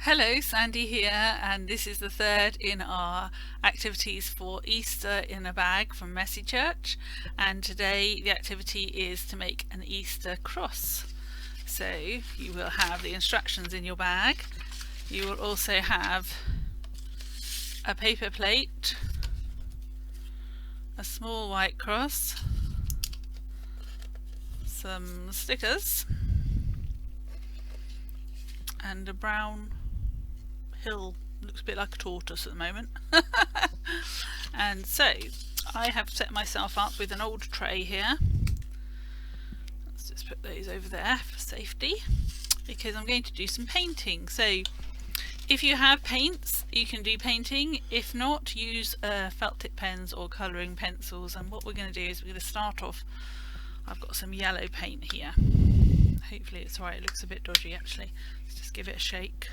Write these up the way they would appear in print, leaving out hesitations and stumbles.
Hello, Sandy here, and this is the third in our activities for Easter in a bag from Messy Church. And today the activity is to make an Easter cross. So you will have the instructions in your bag. You will also have a paper plate, a small white cross, some stickers, and a brown hill. Looks a bit like a tortoise at the moment. And so I have set myself up with an old tray here. Let's just put those over there for safety, because I'm going to do some painting. So if you have paints, you can do painting. If not, use felt tip pens or colouring pencils. And what we're going to do is we're going to start off. I've got some yellow paint here. Hopefully it's alright. It looks a bit dodgy actually. Let's just give it a shake.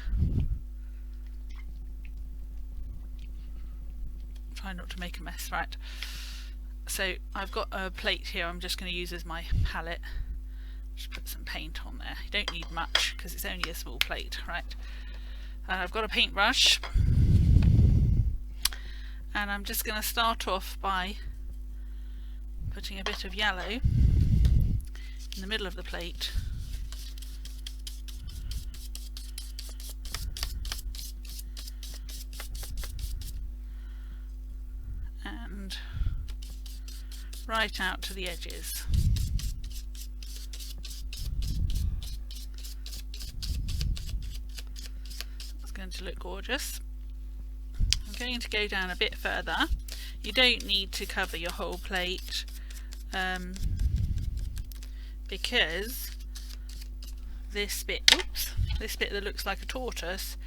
Try not to make a mess. Right, so I've got a plate here I'm just going to use as my palette. Just put some paint on there. You don't need much because it's only a small plate. Right, I've got a paintbrush, and I'm just going to start off by putting a bit of yellow in the middle of the plate. And right out to the edges. It's going to look gorgeous. I'm going to go down a bit further. You don't need to cover your whole plate because this bit that looks like a tortoise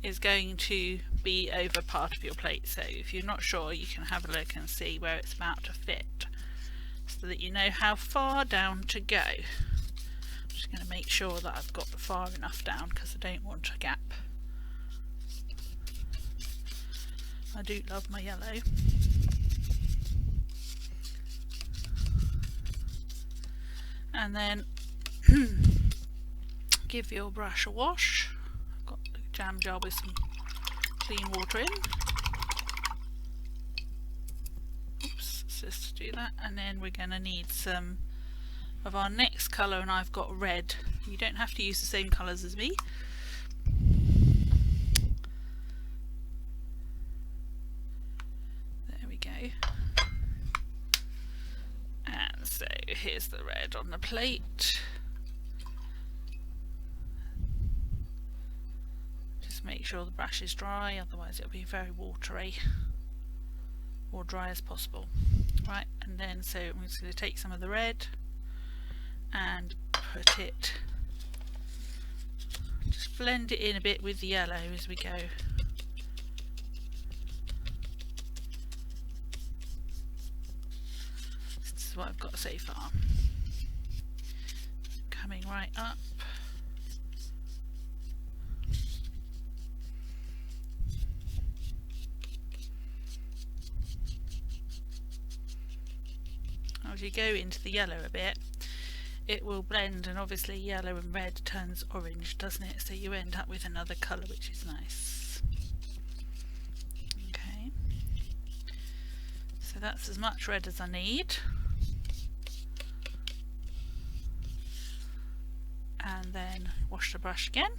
is going to be over part of your plate. So if you're not sure, you can have a look and see where it's about to fit, so that you know how far down to go. I'm just going to make sure that I've got far enough down because I don't want a gap. I do love my yellow. And then give your brush a wash. I've got a jam jar with some clean water in. Oops, let's just do that. And then we're going to need some of our next colour, and I've got red. You don't have to use the same colours as me. There we go. And so here's the red on the plate. Just make sure the brush is dry, otherwise it'll be very watery, or dry as possible. Right, and then so I'm just going to take some of the red and put it, just blend it in a bit with the yellow as we go. This is what I've got so far. Coming right up. As you go into the yellow a bit, it will blend, and obviously yellow and red turns orange, doesn't it? So you end up with another colour, which is nice. Okay, so that's as much red as I need. And then wash the brush again.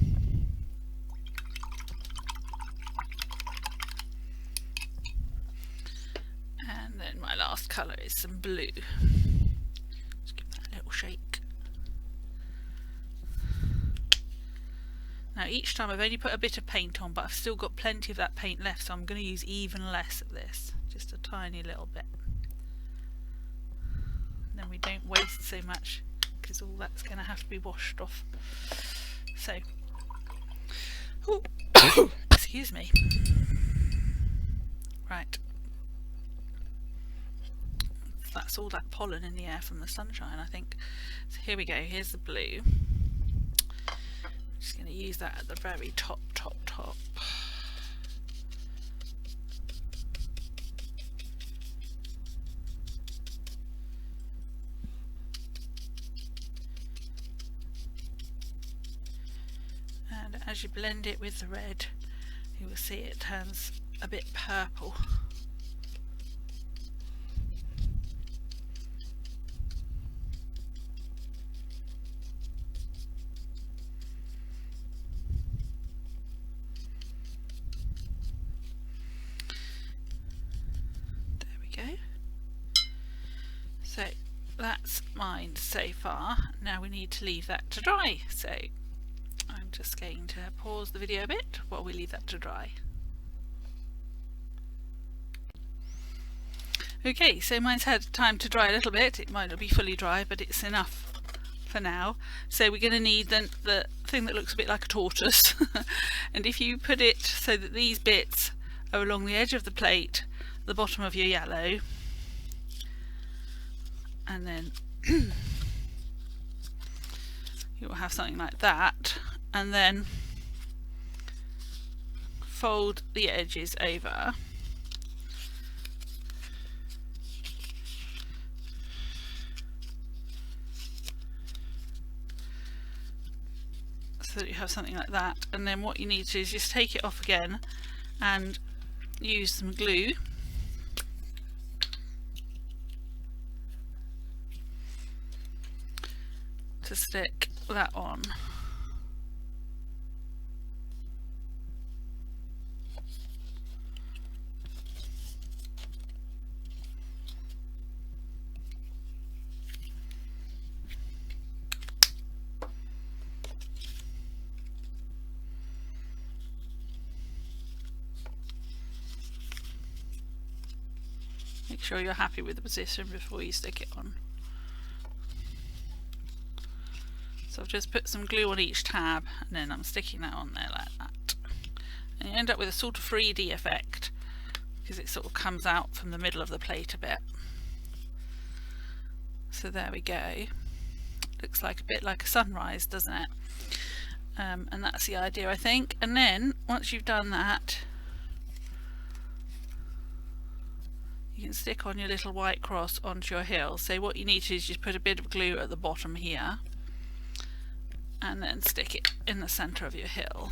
And then my last colour is some blue. Just give that a little shake. Now each time I've only put a bit of paint on, but I've still got plenty of that paint left, so I'm going to use even less of this, just a tiny little bit. And then we don't waste so much, because all that's going to have to be washed off. So, excuse me. Right. That's all that pollen in the air from the sunshine, I think. So here we go, here's the blue. I'm just going to use that at the very top. And as you blend it with the red, you will see it turns a bit purple. There we go. So that's mine so far. Now we need to leave that to dry. So I'm just going to pause the video a bit while we leave that to dry. Okay, so mine's had time to dry a little bit. It might not be fully dry, but it's enough for now. So we're going to need the thing that looks a bit like a tortoise. And if you put it so that these bits are along the edge of the plate, the bottom of your yellow, and then you will have something like that, and then fold the edges over. So that you have something like that, and then what you need to do is just take it off again and use some glue to stick that on. Make sure you're happy with the position before you stick it on. So I've just put some glue on each tab, and then I'm sticking that on there like that. And you end up with a sort of 3D effect, because it sort of comes out from the middle of the plate a bit. So there we go. Looks like a bit like a sunrise, doesn't it? And that's the idea, I think. And then once you've done that, you can stick on your little white cross onto your hill. So what you need to do is just put a bit of glue at the bottom here, and then stick it in the centre of your hill.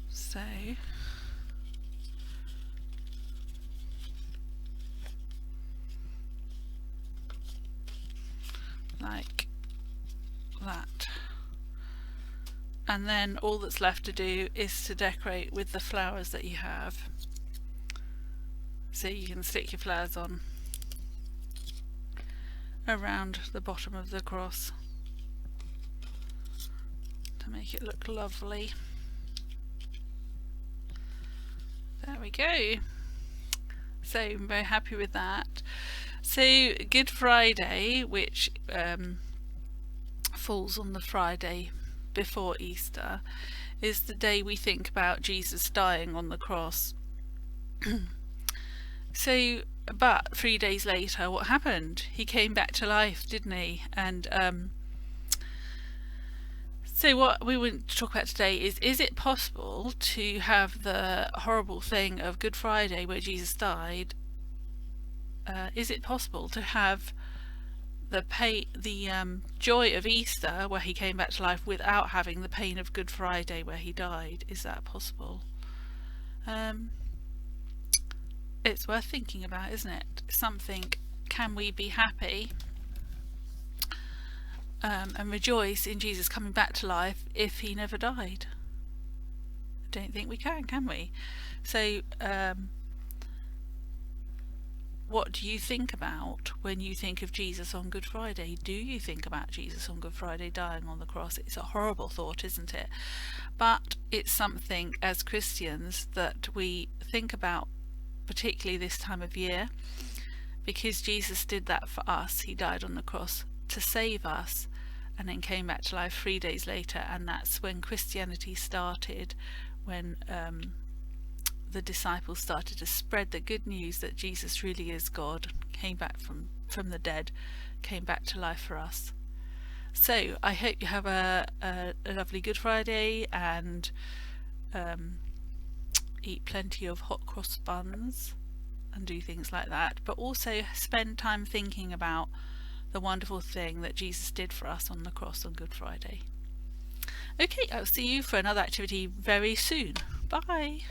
So like that. And then all that's left to do is to decorate with the flowers that you have. So you can stick your flowers on around the bottom of the cross to make it look lovely. There we go. So I'm very happy with that. So Good Friday, which falls on the Friday before Easter, is the day we think about Jesus dying on the cross. So, but 3 days later, what happened? He came back to life, didn't he? And so what we want to talk about today is it possible to have the horrible thing of Good Friday where Jesus died? Is it possible to have the joy of Easter where he came back to life without having the pain of Good Friday where he died? Is that possible? It's worth thinking about, isn't it? Something, can we be happy and rejoice in Jesus coming back to life if he never died? I don't think we can we? So what do you think about when you think of Jesus on Good Friday? Do you think about Jesus on Good Friday dying on the cross? It's a horrible thought, isn't it? But it's something as Christians that we think about, particularly this time of year, because Jesus did that for us. He died on the cross to save us and then came back to life 3 days later, and that's when Christianity started, when the disciples started to spread the good news that Jesus really is God, came back from the dead, came back to life for us. So I hope you have a lovely Good Friday, and eat plenty of hot cross buns and do things like that, but also spend time thinking about the wonderful thing that Jesus did for us on the cross on Good Friday. Okay, I'll see you for another activity very soon. Bye!